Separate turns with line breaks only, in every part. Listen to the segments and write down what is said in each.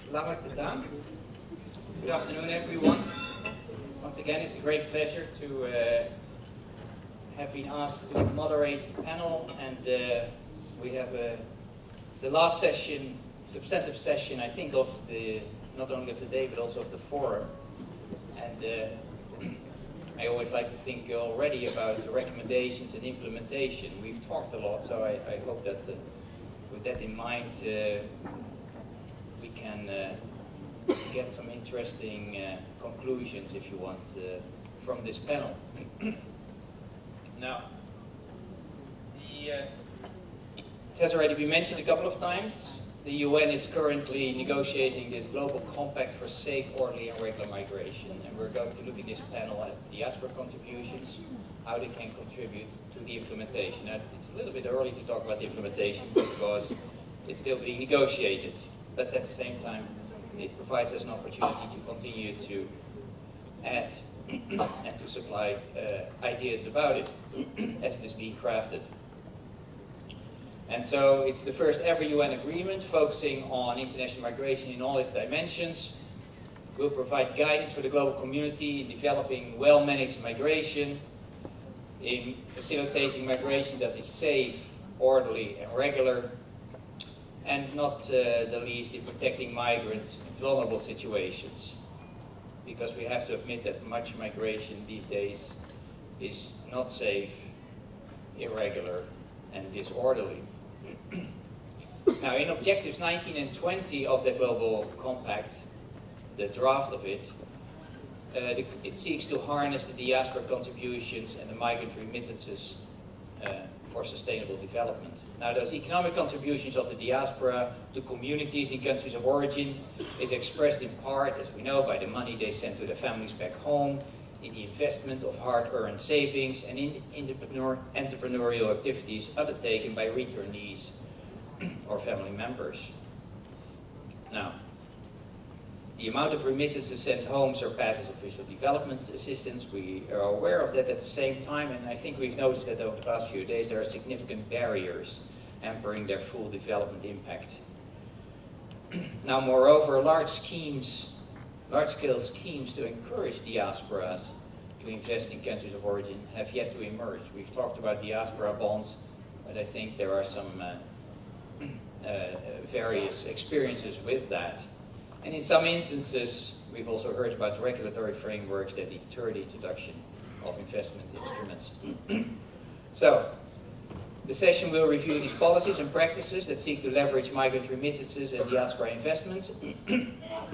Selamat datang. Good afternoon, everyone. Once again, it's a great pleasure to have been asked to moderate the panel, and we have it's the last session, substantive session, I think, of the not only of the day but also of the forum. And I always like to think already about the recommendations and implementation. We've talked a lot, so I hope that with that in mind, we can get some interesting conclusions, if you want, from this panel. Now, it has already been mentioned a couple of times. The UN is currently negotiating this global compact for safe, orderly and regular migration. And we're going to look in this panel at diaspora contributions, how they can contribute to the implementation. Now, it's a little bit early to talk about the implementation because it's still being negotiated. But at the same time, it provides us an opportunity to continue to add and to supply ideas about it as it is being crafted. And so it's the first ever UN agreement focusing on international migration in all its dimensions. We'll provide guidance for the global community in developing well-managed migration, in facilitating migration that is safe, orderly and regular, and not the least in protecting migrants in vulnerable situations. Because we have to admit that much migration these days is not safe, irregular and disorderly. Now, in Objectives 19 and 20 of the Global Compact, the draft of it, it seeks to harness the diaspora contributions and the migrant remittances for sustainable development. Now, those economic contributions of the diaspora to communities in countries of origin is expressed in part, as we know, by the money they send to their families back home, in the investment of hard-earned savings, and in entrepreneurial activities undertaken by returnees or family members. Now, the amount of remittances sent home surpasses official development assistance. We are aware of that at the same time, and I think we've noticed that over the past few days there are significant barriers hampering their full development impact. Now, moreover, large-scale schemes to encourage diasporas to invest in countries of origin have yet to emerge. We've talked about diaspora bonds, but I think there are some various experiences with that. And in some instances, we've also heard about regulatory frameworks that deter the introduction of investment instruments. So, the session will review these policies and practices that seek to leverage migrant remittances and diaspora investments.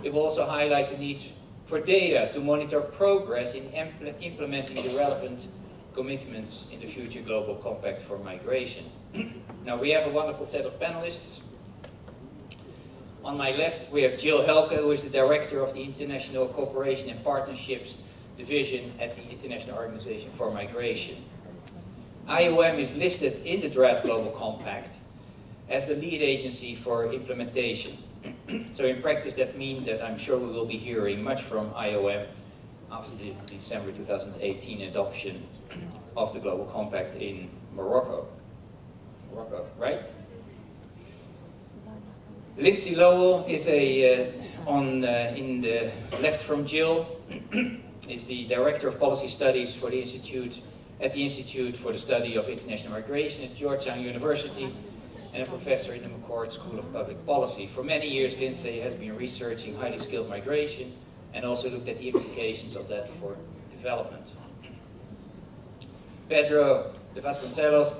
It will also highlight the need for data to monitor progress in implementing the relevant commitments in the future Global Compact for Migration. Now, we have a wonderful set of panelists. On my left, we have Jill Helke, who is the Director of the International Cooperation and Partnerships Division at the International Organization for Migration. IOM is listed in the draft Global Compact as the lead agency for implementation. So in practice that means that I'm sure we will be hearing much from IOM after the December 2018 adoption of the Global Compact in Morocco. Right? Lindsay Lowell is in the left from Jill, is the Director of Policy Studies for the Institute at the Institute for the Study of International Migration at Georgetown University, and a professor in the McCord School of Public Policy. For many years, Lindsay has been researching highly skilled migration and also looked at the implications of that for development. Pedro de Vasconcelos,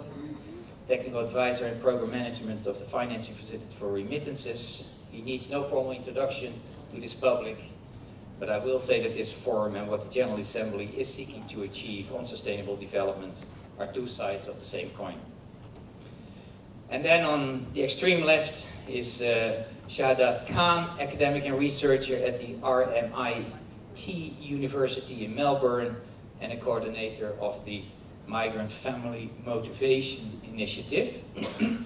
Technical Advisor and Program Management of the Financing Facility for Remittances. He needs no formal introduction to this public, but I will say that this forum and what the General Assembly is seeking to achieve on sustainable development are two sides of the same coin. And then on the extreme left is Shahadat Khan, academic and researcher at the RMIT University in Melbourne and a coordinator of the Migrant Family Motivation Initiative.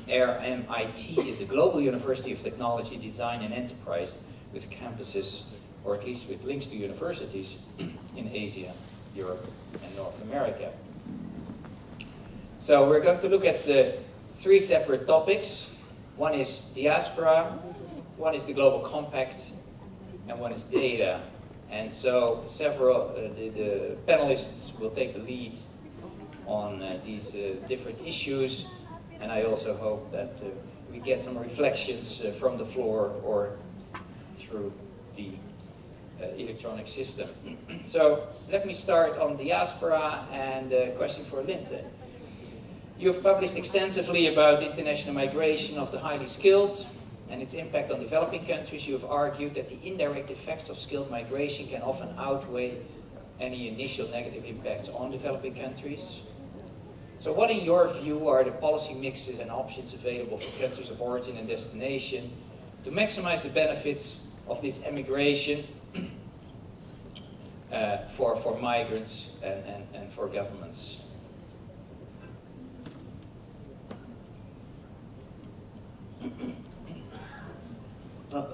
RMIT is a global university of technology, design and enterprise with campuses, or at least with links to universities, in Asia, Europe and North America. So we're going to look at the three separate topics. One is diaspora, one is the Global Compact, and one is data. And so several, the panelists will take the lead on these different issues, and I also hope that we get some reflections from the floor or through the electronic system. So let me start on diaspora, and a question for Lindsay. You've published extensively about international migration of the highly skilled and its impact on developing countries. You have argued that the indirect effects of skilled migration can often outweigh any initial negative impacts on developing countries. So what, in your view, are the policy mixes and options available for countries of origin and destination to maximize the benefits of this emigration for migrants and for governments?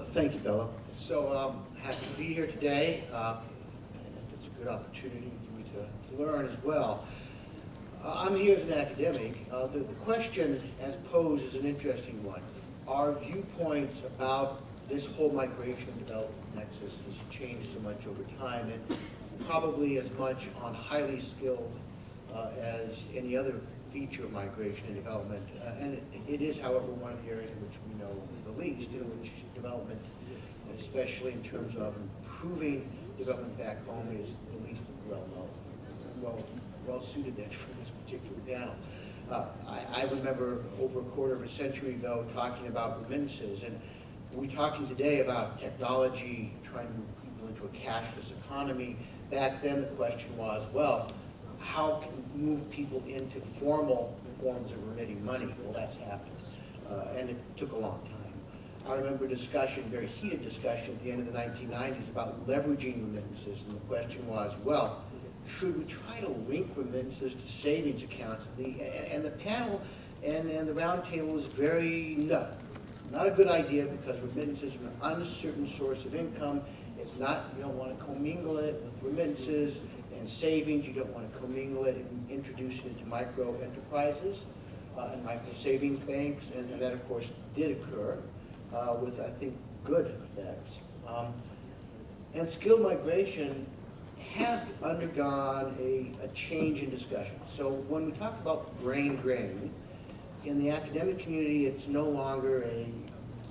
Thank you, Bela. So happy to be here today. And it's a good opportunity for me to learn as well. I'm here as an academic. The question as posed is an interesting one. Our viewpoints about this whole migration development nexus has changed so much over time, and probably as much on highly skilled as any other feature of migration and development. And it is, however, one of the areas in which we know the least, in which development, especially in terms of improving development back home, is the least well known, well suited then for this particular panel. I remember over a quarter of a century ago talking about remittances, and we're talking today about technology, trying to move people into a cashless economy. Back then the question was, well, how can we move people into formal forms of remitting money? Well, that's happened, and it took a long time. I remember discussion, very heated discussion at the end of the 1990s about leveraging remittances, and the question was, well, should we try to link remittances to savings accounts? And the panel and the roundtable was very, no, not a good idea, because remittances are an uncertain source of income. It's not, you don't want to commingle it with remittances and savings. You don't want to commingle it and introduce it into micro enterprises and micro savings banks, and that of course did occur with, I think, good effects. And skilled migration has undergone a change in discussion. So when we talk about brain drain, in the academic community, it's no longer a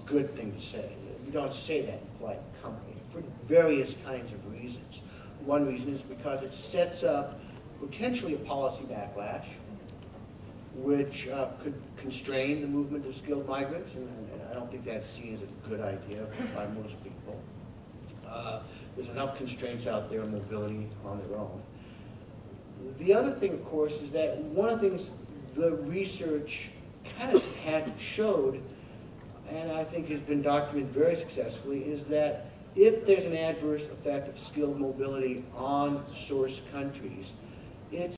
good thing to say. You don't say that in polite company for various kinds of reasons. One reason is because it sets up potentially a policy backlash, which could constrain the movement of skilled migrants, and I don't think that's seen as a good idea by most people. There's enough constraints out there on mobility on their own. The other thing, of course, is that one of the things the research kind of showed, and I think has been documented very successfully, is that if there's an adverse effect of skilled mobility on source countries, it's